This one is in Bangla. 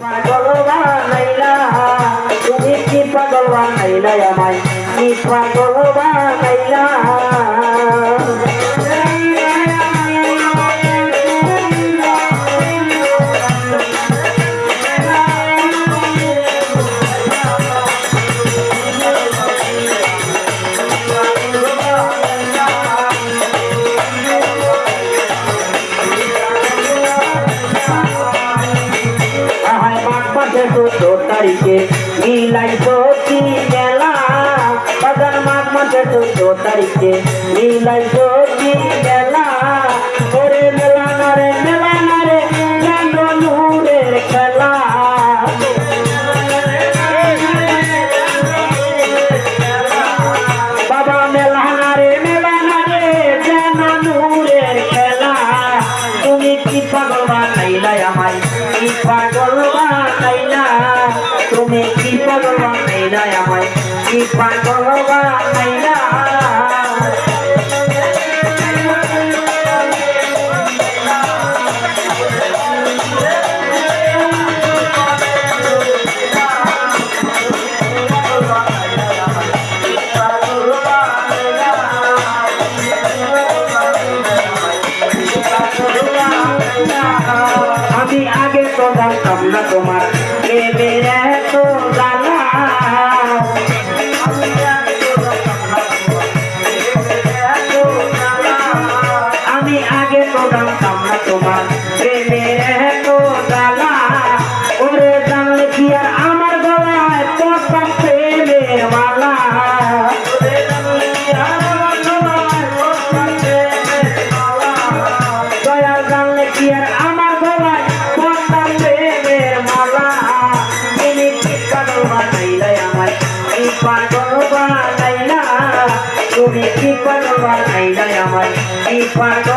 পাগল বানাইলা তুমি কি পাগল বানাইলা আমায় কি পাগল বানাইলা তারিখে মিলাইছো কি মেলা বাজার মাঘ মাসে 14 তারিখে মিলাইছো কি মেলা ওরে মেলা নারে চাঁদ নূরের খেলা বাবা মেলা নারে চাঁদ নূরের খেলা তুমি কি পাগল বানাইলা আমায় কি পাগল বানাইলা তুমি কি পাগল বানাইলা আমায় কি পাগল বানাইলা আমি আগে তো জানতাম না তোমার প্রেমের এত জ্বালা আমি আগে তো জানতাম না তোমার প্রেমের এত জ্বালা ওরে জানলে কি আর আমার গলায় পড়তাম প্রেমের মালা দয়াল জানলে কি আর আমার গলায় পড়তাম প্রেমের মালা তুমি কি পাগল বানাইলা আমায় কি পাগল বানাইলা তুমি কি পাগল বানাইলা আমায় কি পাগল